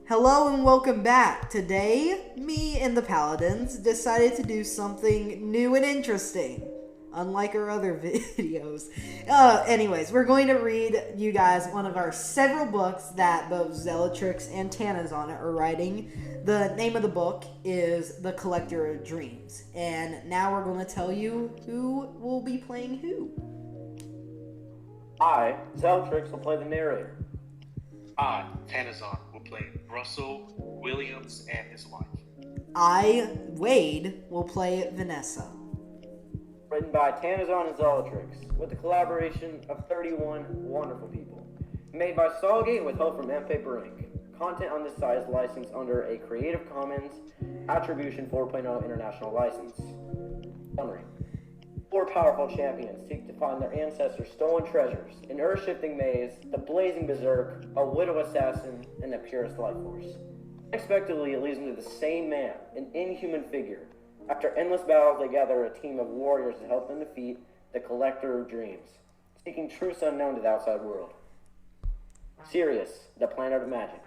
Hello and welcome back. Today, me and the paladins decided to do something new and interesting, unlike our other videos. Anyways, we're going to read you guys one of our several books that both Zelatrix and Tanazon are writing. The name of the book is The Collector of Dreams. And now we're going to tell you who will be playing who. I, Zelatrix, will play the narrator. I, Tanazon, will play Russell, Williams, and his wife. I, Wade, will play Vanessa. Written by Tanazon and Zelatrix, with the collaboration of 31 wonderful people. Made by Solegate with help from Paper Inc. Content on this site is licensed under a Creative Commons Attribution 4.0 International License. Summary. 4 powerful champions seek to find their ancestors' stolen treasures, an earth-shifting maze, the blazing berserk, a widow assassin, and the purest life force. Unexpectedly, it leads them to the same man, an inhuman figure. After endless battles, they gather a team of warriors to help them defeat the Collector of Dreams, seeking truths unknown to the outside world. Sirius, the planet of magic.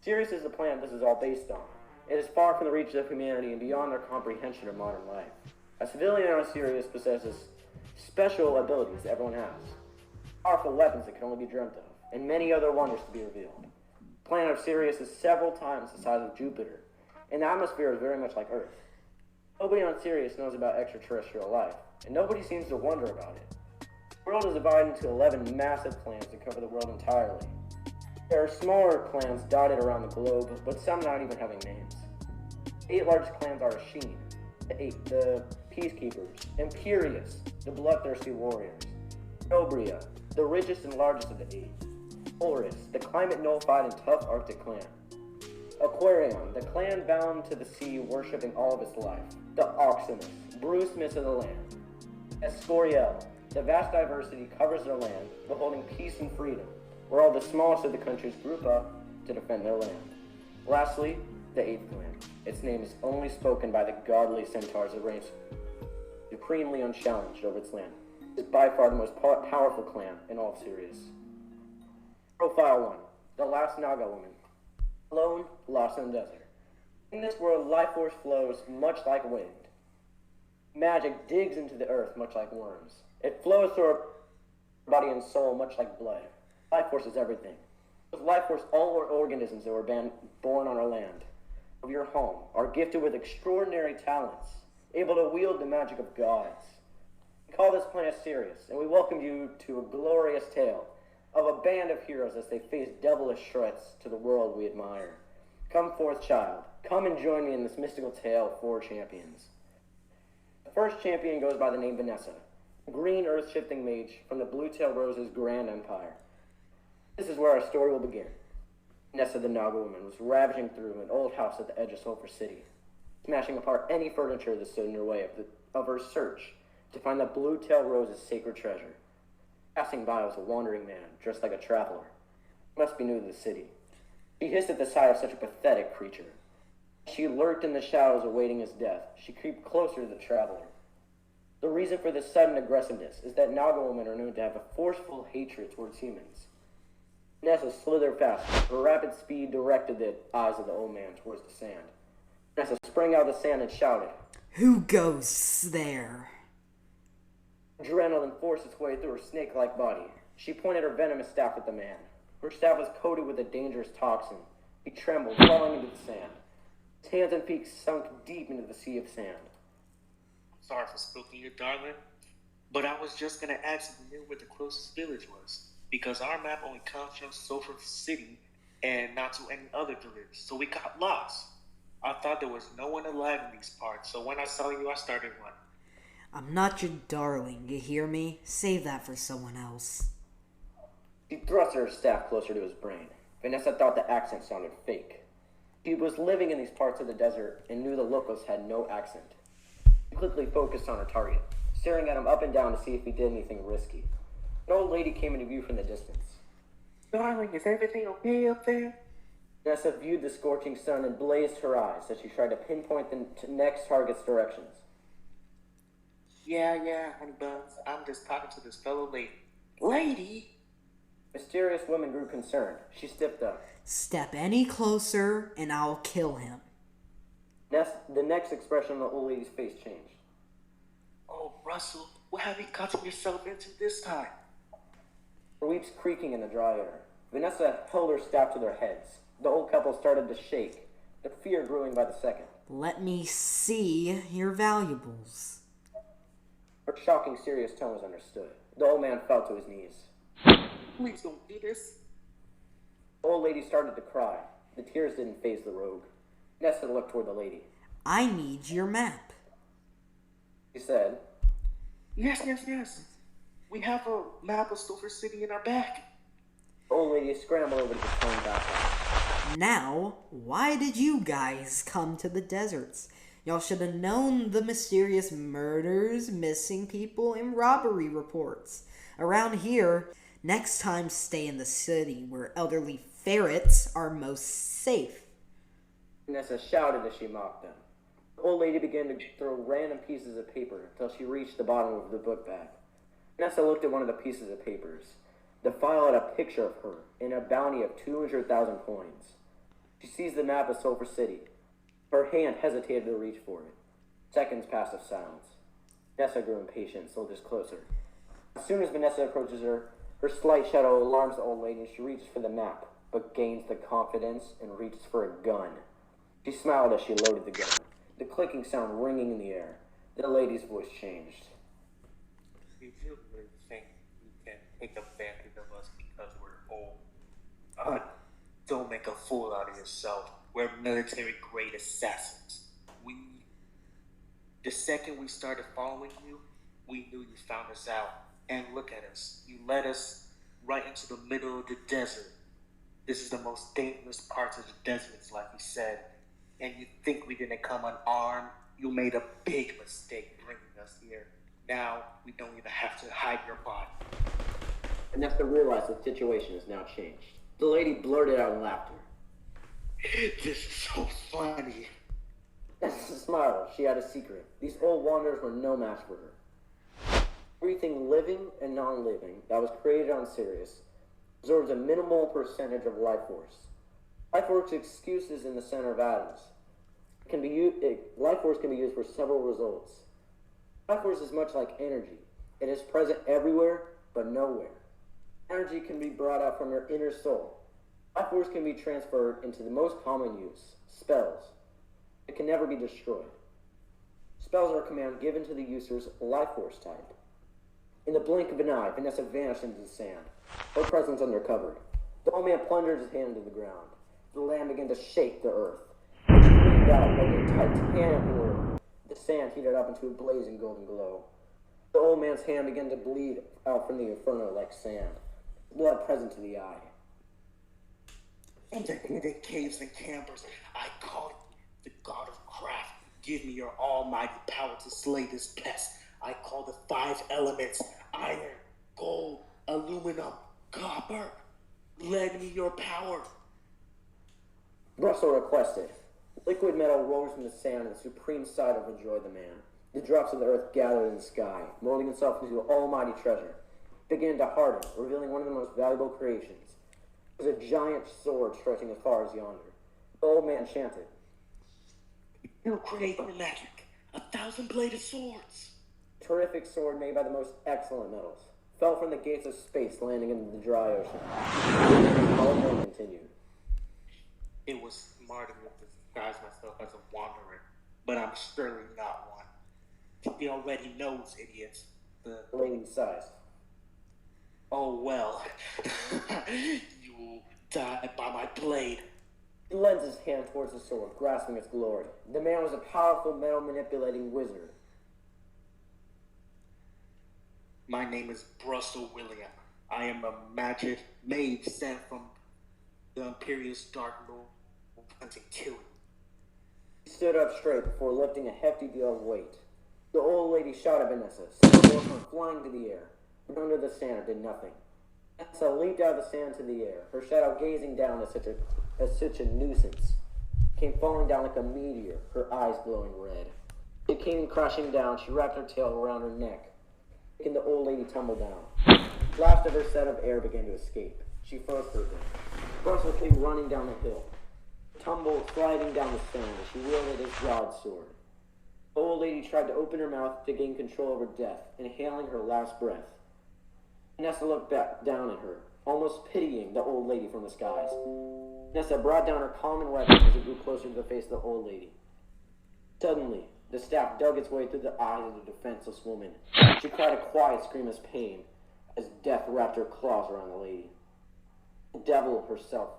Sirius is the planet this is all based on. It is far from the reach of humanity and beyond their comprehension of modern life. A civilian on Sirius possesses special abilities that everyone has, powerful weapons that can only be dreamt of, and many other wonders to be revealed. The planet of Sirius is several times the size of Jupiter, and the atmosphere is very much like Earth. Nobody on Sirius knows about extraterrestrial life, and nobody seems to wonder about it. The world is divided into 11 massive clans that cover the world entirely. There are smaller clans dotted around the globe, but some not even having names. 8 large clans are Sheen, the Peacekeepers, Imperius, the bloodthirsty warriors, Dobria, the richest and largest of the 8, Horus, the climate-nullified and tough Arctic clan, Aquarion, the clan bound to the sea worshipping all of its life, the Oximus, Bruce Smiths of the land, Escorial, the vast diversity covers their land, beholding peace and freedom, where all the smallest of the countries group up to defend their land. Lastly, the 8th clan. Its name is only spoken by the godly centaurs that reign supremely unchallenged over its land. It is by far the most powerful clan in all of Sirius. Profile 1. The last Naga woman. Alone, lost in the desert. In this world, life force flows much like wind. Magic digs into the earth much like worms. It flows through our body and soul much like blood. Life force is everything. With life force, all our organisms that were born on our land, of your home, are gifted with extraordinary talents, able to wield the magic of gods. We call this planet Sirius, and we welcome you to a glorious tale of a band of heroes as they face devilish threats to the world we admire. Come forth, child. Come and join me in this mystical tale of 4 champions. The first champion goes by the name Vanessa, a green earth-shifting mage from the Bluetail Rose's Grand Empire. This is where our story will begin. Vanessa the Naga woman was ravaging through an old house at the edge of Sulphur City, smashing apart any furniture that stood in her way of her search to find the Bluetail Rose's sacred treasure. Passing by was a wandering man, dressed like a traveler. He must be new to the city. She hissed at the sight of such a pathetic creature. She lurked in the shadows awaiting his death. She creeped closer to the traveler. The reason for this sudden aggressiveness is that Naga women are known to have a forceful hatred towards humans. Vanessa slithered fast. Her rapid speed directed the eyes of the old man towards the sand. Vanessa sprang out of the sand and shouted, Who goes there? Adrenaline forced its way through her snake-like body. She pointed her venomous staff at the man. Her staff was coated with a dangerous toxin. He trembled, falling into the sand. His hands and feet sunk deep into the sea of sand. Sorry for spooking you, darling, but I was just gonna ask if you knew where the closest village was, because our map only comes from Sulphur City and not to any other village, so we got lost. I thought there was no one alive in these parts, so when I saw you, I started running. I'm not your darling, you hear me? Save that for someone else. She thrust her staff closer to his brain. Vanessa thought the accent sounded fake. She was living in these parts of the desert and knew the locals had no accent. She quickly focused on her target, staring at him up and down to see if he did anything risky. An old lady came into view from the distance. Darling, is everything okay up there? Vanessa viewed the scorching sun and blazed her eyes as she tried to pinpoint the next target's directions. Yeah, honey buns. I'm just talking to this fellow lady. Lady? Mysterious woman grew concerned. She stepped up. Step any closer and I'll kill him. The next expression on the old lady's face changed. Oh, Russell, what have you gotten yourself into this time? Her weeds creaking in the dry air. Vanessa held her staff to their heads. The old couple started to shake, their fear growing by the second. Let me see your valuables. Her shocking, serious tone was understood. The old man fell to his knees. Please don't do this. The old lady started to cry. The tears didn't faze the rogue. Nessa looked toward the lady. I need your map. She said, Yes. We have a map of Sulphur City in our bag. the old lady scrambled over to the torn backpack. Now, why did you guys come to the deserts? Y'all should have known the mysterious murders, missing people, and robbery reports. Around here, next time stay in the city where elderly ferrets are most safe. Nessa shouted as she mocked them. The old lady began to throw random pieces of paper until she reached the bottom of the book bag. Nessa looked at one of the pieces of papers. The file had a picture of her and a bounty of 200,000 coins. She seized the map of Sulphur City. Her hand hesitated to reach for it. Seconds passed of silence. Nessa grew impatient and soldiers closer. As soon as Vanessa approaches her, her slight shadow alarms the old lady and she reaches for the map, but gains the confidence and reaches for a gun. She smiled as she loaded the gun, the clicking sound ringing in the air. The lady's voice changed. You really think you can take advantage of us because we're old? Don't make a fool out of yourself. We're military-grade assassins. The second we started following you, we knew you found us out. And look at us. You led us right into the middle of the desert. This is the most dangerous part of the desert, like you said. And you think we didn't come unarmed? You made a big mistake bringing us here. Now, we don't even have to hide your body. Vanessa realized the situation has now changed. The lady blurted out in laughter. This is so funny. Nessa smiled. She had a secret. These old wanderers were no match for her. Everything living and non-living that was created on Sirius absorbs a minimal percentage of life force. Life force excuses in the center of atoms. Life force can be used for several results. Life force is much like energy. It is present everywhere, but nowhere. Energy can be brought out from your inner soul. Life force can be transferred into the most common use, spells. It can never be destroyed. Spells are a command given to the user's life force type. In the blink of an eye, Vanessa vanished into the sand. Her presence undercovered. The old man plunged his hand into the ground. The land began to shake the earth. It screamed out like a titanic roar. The sand heated up into a blazing golden glow. The old man's hand began to bleed out from the inferno like sand, blood present to the eye. In the hidden caves and campers, I call you the god of craft. Give me your almighty power to slay this pest. I call the 5 elements: iron, gold, aluminum, copper. Lend me your power. Russell requested. Liquid metal rose from the sand and the supreme sight overjoyed the man. The drops of the earth gathered in the sky, molding itself into an almighty treasure. It began to harden, revealing one of the most valuable creations. It was a giant sword stretching as far as yonder. The old man chanted. You create the magic. 1,000-bladed swords. A terrific sword made by the most excellent metals. Fell from the gates of space, landing into the dry ocean. The old man continued. It was smart of me to disguise myself as a wanderer, but I'm surely not one. He already knows, idiots. The lady sighs. Oh well. You will die by my blade. He lends his hand towards the sword, grasping its glory. The man was a powerful metal-manipulating wizard. My name is Brussel William. I am a magic mage sent from the Imperious Dark Lord hunting killing. He stood up straight before lifting a hefty deal of weight. The old lady shot at Vanessa, sending her flying to the air, but under the sand did nothing. Vanessa leaped out of the sand to the air, her shadow gazing down as such a nuisance, came falling down like a meteor, her eyes glowing red. It came crashing down. She wrapped her tail around her neck, making the old lady tumble down. Last of her set of air began to escape. She froze for a bit. Russell came running down the hill, tumbled, sliding down the sand as she wielded his broadsword. The old lady tried to open her mouth to gain control over death, inhaling her last breath. Nessa looked back down at her, almost pitying the old lady from the skies. Nessa brought down her common weapon as it grew closer to the face of the old lady. Suddenly, the staff dug its way through the eyes of the defenseless woman. She cried a quiet scream of pain as death wrapped her claws around the lady. The devil herself,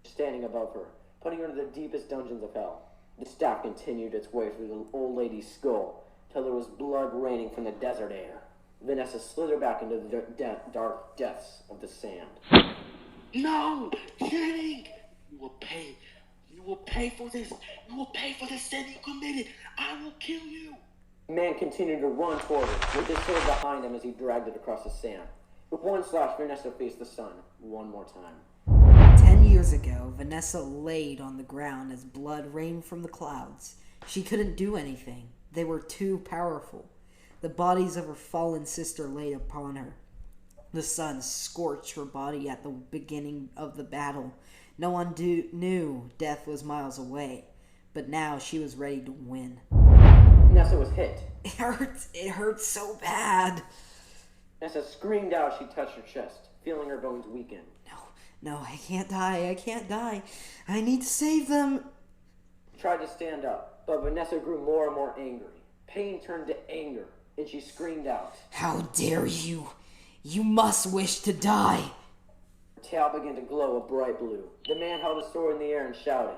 standing above her, putting her into the deepest dungeons of hell. The staff continued its way through the old lady's skull till there was blood raining from the desert air. Vanessa slithered back into the dark depths of the sand. No! Channing! You will pay. You will pay for this. You will pay for the sin you committed. I will kill you. The man continued to run toward her, with his sword behind him as he dragged it across the sand. With one slash, Vanessa faced the sun one more time. 10 years ago, Vanessa laid on the ground as blood rained from the clouds. She couldn't do anything. They were too powerful. The bodies of her fallen sister laid upon her. The sun scorched her body at the beginning of the battle. No one knew death was miles away, but now she was ready to win. Vanessa was hit. It hurts. It hurts so bad. Vanessa screamed out as she touched her chest, feeling her bones weaken. No, I can't die. I can't die. I need to save them. She tried to stand up, but Vanessa grew more and more angry. Pain turned to anger, and she screamed out. How dare you! You must wish to die! Her tail began to glow a bright blue. The man held his sword in the air and shouted.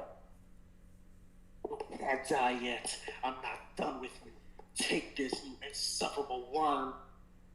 You can't die yet. I'm not done with you. Take this, you insufferable worm.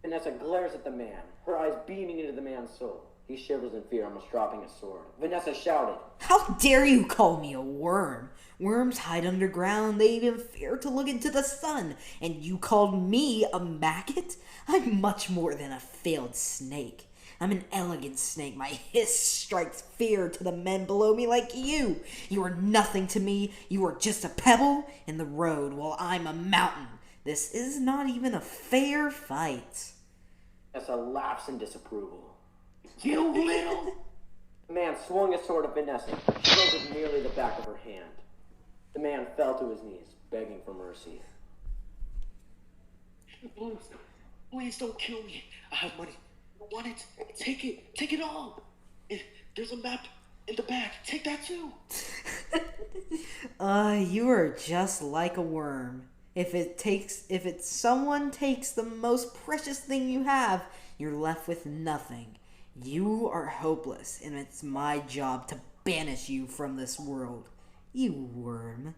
Vanessa glares at the man, her eyes beaming into the man's soul. He shivers in fear, almost dropping his sword. Vanessa shouted. How dare you call me a worm? Worms hide underground. They even fear to look into the sun. And you called me a maggot? I'm much more than a failed snake. I'm an elegant snake. My hiss strikes fear to the men below me like you. You are nothing to me. You are just a pebble in the road while I'm a mountain. This is not even a fair fight. Vanessa laughs in disapproval. You little... The man swung his sword at Vanessa, struck it nearly the back of her hand. The man fell to his knees, begging for mercy. Please don't kill me. I have money. You want it? Take it. Take it all. There's a map in the back. Take that too. You are just like a worm. If someone takes the most precious thing you have, you're left with nothing. You are hopeless, and it's my job to banish you from this world. You worm.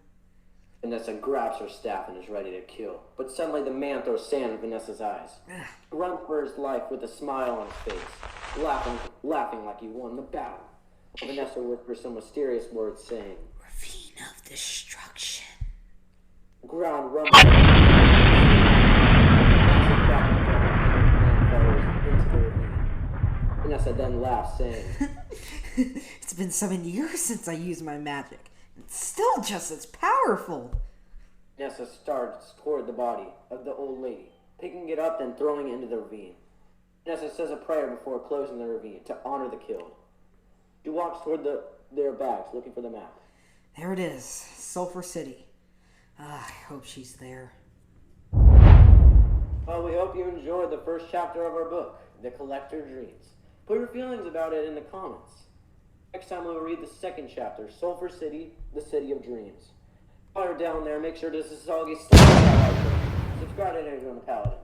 Vanessa grabs her staff and is ready to kill, but suddenly the man throws sand in Vanessa's eyes. He runs for his life with a smile on his face, laughing like he won the battle. Vanessa whispers some mysterious words saying, Ravine of destruction. The ground rumbles. Vanessa then laughs, saying, It's been 7 years since I used my magic. It's still just as powerful. Vanessa starts toward the body of the old lady, picking it up and throwing it into the ravine. Vanessa says a prayer before closing the ravine to honor the killed. She walks toward their bags, looking for the map. There it is, Sulphur City. I hope she's there. Well, we hope you enjoyed the first chapter of our book, The Collector Dreams. Put your feelings about it in the comments. Next time we'll read the second chapter, Sulphur City, the City of Dreams. While you're down there, make sure to Solegate, subscribe to Tanazon on the Paladins.